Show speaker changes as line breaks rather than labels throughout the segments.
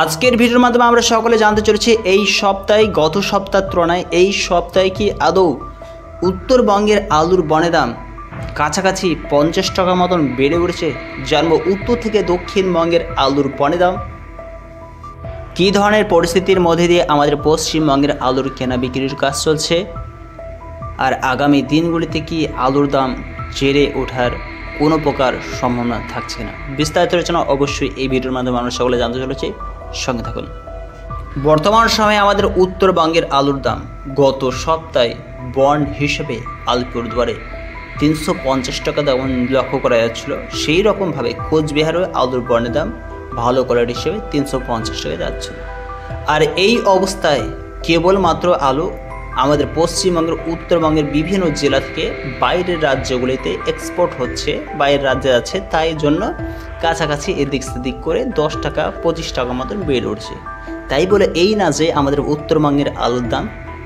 আজকের ভিডিওর মাধ্যমে আমরা সকলে জানতে চলেছি এই সপ্তাহে গত সপ্তাহের তুলনায় এই সপ্তাহে কি আদৌ উত্তরবঙ্গের আলুর বনের দাম কাছাকাছি 50 টাকা মতন বেড়ে উঠেছে। জানবো উত্তর থেকে দক্ষিণবঙ্গের আলুর বনের দাম কী ধরনের পরিস্থিতির মধ্যে দিয়ে আমাদের পশ্চিমবঙ্গের আলুর কেনা বিক্রির কাজ চলছে, আর আগামী দিনগুলিতে কি আলুর দাম চেড়ে ওঠার কোনো প্রকার সম্ভাবনা থাকছে না। বিস্তারিত আলোচনা অবশ্যই এই ভিডিওর মাধ্যমে আমরা সকলে জানতে চলেছি, সঙ্গে থাকুন। বর্তমান সময়ে আমাদের উত্তরবঙ্গের আলুর দাম গত সপ্তাহে বন্ড হিসেবে আলিপুরদুয়ারে 350 টাকা দাম লক্ষ্য করা যাচ্ছিল। সেই রকমভাবে কোচবিহারেও আলুর বন্ডের দাম ভালো কোয়ালিটি হিসেবে 350 টাকা যাচ্ছিল। আর এই অবস্থায় কেবলমাত্র আলু আমাদের পশ্চিমবঙ্গের উত্তরবঙ্গের বিভিন্ন জেলা থেকে বাইরের রাজ্যগুলিতে এক্সপোর্ট হচ্ছে, বাইরের রাজ্যে যাচ্ছে, তাই জন্য কাছাকাছি এদিক সেদিক করে 10 টাকা 25 টাকা মতন বেড়ে উঠছে। তাই বলে এই না যে আমাদের উত্তরবঙ্গের আলুর দাম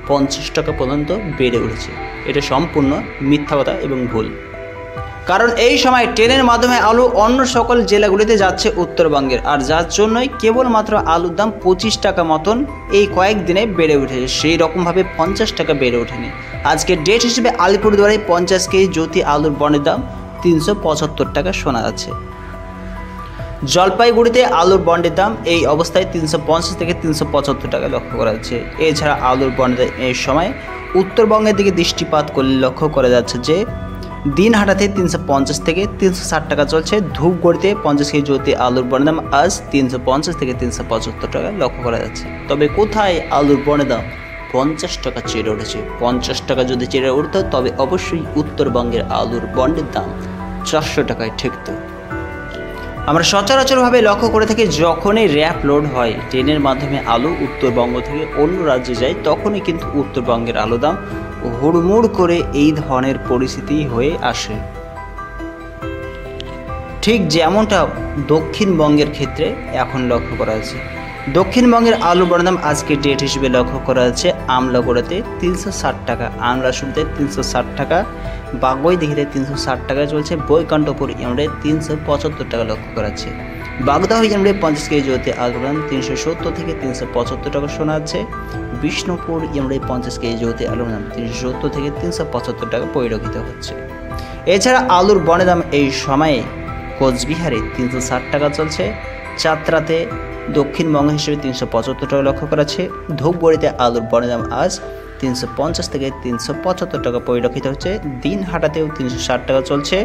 50 টাকা পর্যন্ত বেড়ে উঠেছে, এটা সম্পূর্ণ মিথ্যা কথা এবং ভুল। কারণ এই সময় ট্রেনের মাধ্যমে আলু অন্য সকল জেলাগুলিতে যাচ্ছে উত্তরবঙ্গের, আর যার জন্যই কেবলমাত্র আলুর দাম 25 টাকা মতন এই কয়েকদিনে বেড়ে উঠেছে, সেই রকমভাবে 50 টাকা বেড়ে ওঠেনি। আজকে ডেট হিসেবে আলিপুরদুয়ারে 50 কেজি জ্যোতি আলুর বনের দাম 375 টাকা শোনা যাচ্ছে। জলপাইগুড়িতে আলুর বন্ডের দাম এই অবস্থায় 350 থেকে 375 টাকা লক্ষ্য করা যাচ্ছে। এছাড়া আলুর বন্ডের এই সময় উত্তরবঙ্গের দিকে দৃষ্টিপাত করলে লক্ষ্য করা যাচ্ছে যে দিনহাটাতে 350 থেকে 360 টাকা চলছে। ধূপগুড়িতে 50 কেজি জ্যোতি আলুর বনের দাম আজ 350 থেকে 375 টাকা লক্ষ্য করা যাচ্ছে। তবে কোথায় আলুর বনের দাম 50 টাকা চেড়ে উঠেছে? 50 টাকা যদি চেড়ে উঠতো তবে অবশ্যই উত্তরবঙ্গের আলুর বন্ডের দাম 400 টাকায় ঠেকত। আমরা সচরাচরভাবে লক্ষ্য করে থাকি যখনই র্যাপ লোড হয় ট্রেনের মাধ্যমে আলু উত্তরবঙ্গ থেকে অন্য রাজ্যে যায়, তখনই কিন্তু উত্তরবঙ্গের আলুর দাম হুড়মুড় করে এই ধরনের পরিস্থিতি হয়ে আসে। ঠিক যেমনটা দক্ষিণবঙ্গের ক্ষেত্রে এখন লক্ষ্য করা যাচ্ছে। দক্ষিণবঙ্গের আলুর বনের দাম আজকে ডেট হিসেবে লক্ষ্য করা যাচ্ছে আমলাগোড়াতে 360 টাকা, আমরাশুলিতে 360 টাকা, বাগুইদিঘিতে 360 টাকায় চলছে, বৈকুণ্ঠপুর ইউনিটে 375 টাকা লক্ষ্য করা যাচ্ছে। বাগদাহ ইউনিটে 50 কেজি জ্যোতি আলুর দাম 370 থেকে 375 টাকা শোনা যাচ্ছে। বিষ্ণুপুর ইউনিটে 50 কেজি জ্যোতি আলুর দাম 370 থেকে 375 টাকা পরিলক্ষিত হচ্ছে। এছাড়া আলুর বনের দাম এই সময়ে কোচবিহারে 360 টাকা চলছে, চাতরাতে দক্ষিণবঙ্গ হিসেবে 375 টাকা লক্ষ্য করা যাচ্ছে। ধূপগুড়িতে আলুর বনের দাম আজ 350 থেকে 375 টাকা পরিলক্ষিত হচ্ছে। দিনহাটাতেও 360 টাকা চলছে।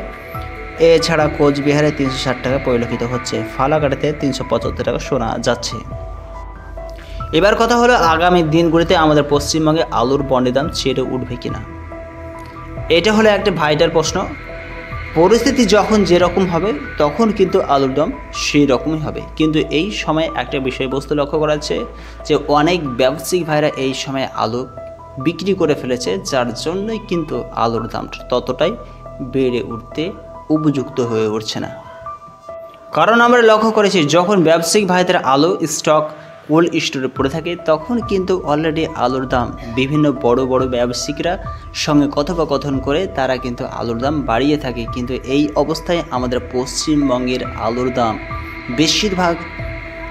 এছাড়া কোচবিহারে 360 টাকা পরিলক্ষিত হচ্ছে। ফালাকাটাতে 375 টাকা শোনা যাচ্ছে। এবার কথা হলো আগামী দিনগুলিতে আমাদের পশ্চিমবঙ্গে আলুর বন্ডের দাম চেড়ে উঠবে কিনা, এটা হলো একটা ভাইটাল প্রশ্ন। পরিস্থিতি যখন যেরকম হবে তখন কিন্তু আলুর দাম সেই রকমই হবে। কিন্তু এই সময় একটা বিষয়বস্তু লক্ষ্য করা যাচ্ছে যে অনেক ব্যবসায়িক ভাইরা এই সময় আলু বিক্রি করে ফেলেছে, যার জন্যই কিন্তু আলুর দাম ততটাই বেড়ে উঠতে উপযুক্ত হয়ে উঠছে না। কারণ আমরা লক্ষ্য করেছি যখন ব্যবসায়িক ভাইদের আলু স্টক কোল্ড স্টোরে পড়ে থাকে তখন কিন্তু অলরেডি আলুর দাম বিভিন্ন বড় বড় ব্যবসায়িকরা সঙ্গে কথোপকথন করে তারা কিন্তু আলুর দাম বাড়িয়ে থাকে। কিন্তু এই অবস্থায় আমাদের পশ্চিমবঙ্গের আলুর দাম বেশিরভাগ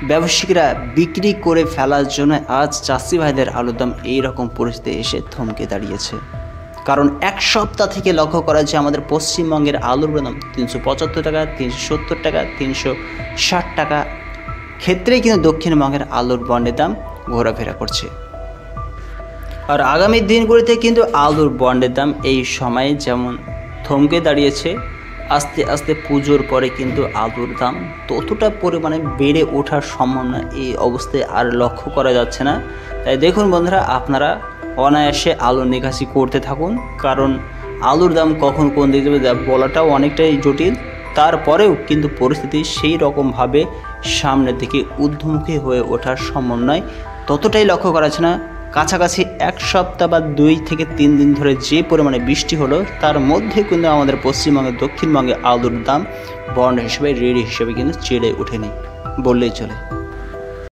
ব্যবসায়িকরা বিক্রি করে ফেলার জন্য আজ চাষি ভাইদের আলুর দাম এইরকম পরিস্থিতি এসে থমকে দাঁড়িয়েছে। কারণ এক সপ্তাহ থেকে লক্ষ্য করা যাচ্ছে আমাদের পশ্চিমবঙ্গের আলুর দাম 375 টাকা, 370 টাকা, 360 টাকা ক্ষেত্রেই কিন্তু দক্ষিণবঙ্গের আলুর বন্ডের দাম ঘোরাফেরা করছে। আর আগামী দিনগুলিতে কিন্তু আলুর বন্ডের দাম এই সময়ে যেমন থমকে দাঁড়িয়েছে, আস্তে আস্তে পুজোর পরে কিন্তু আলুর দাম ততটা পরিমাণে বেড়ে ওঠার সম্ভাবনা এই অবস্থায় আর লক্ষ্য করা যাচ্ছে না। তাই দেখুন বন্ধুরা, আপনারা অনায়াসে আলু নিকাশি করতে থাকুন, কারণ আলুর দাম কখন কোন দিকে যাবে বলাটাও অনেকটাই জটিল। তারপরেও কিন্তু পরিস্থিতি সেই রকমভাবে সামনের দিকে ঊর্ধ্বমুখী হয়ে ওঠার সম্ভাবনায় ততটাই লক্ষ্য করা যাচ্ছে না। কাছাকাছি এক সপ্তাহ বা 2 থেকে 3 দিন ধরে যে পরিমাণে বৃষ্টি হলো তার মধ্যে কিন্তু আমাদের পশ্চিমবঙ্গে দক্ষিণবঙ্গে আলুর দাম বন্ড হিসেবে রেডি হিসেবে কিন্তু চেড়ে ওঠেনি বললেই চলে।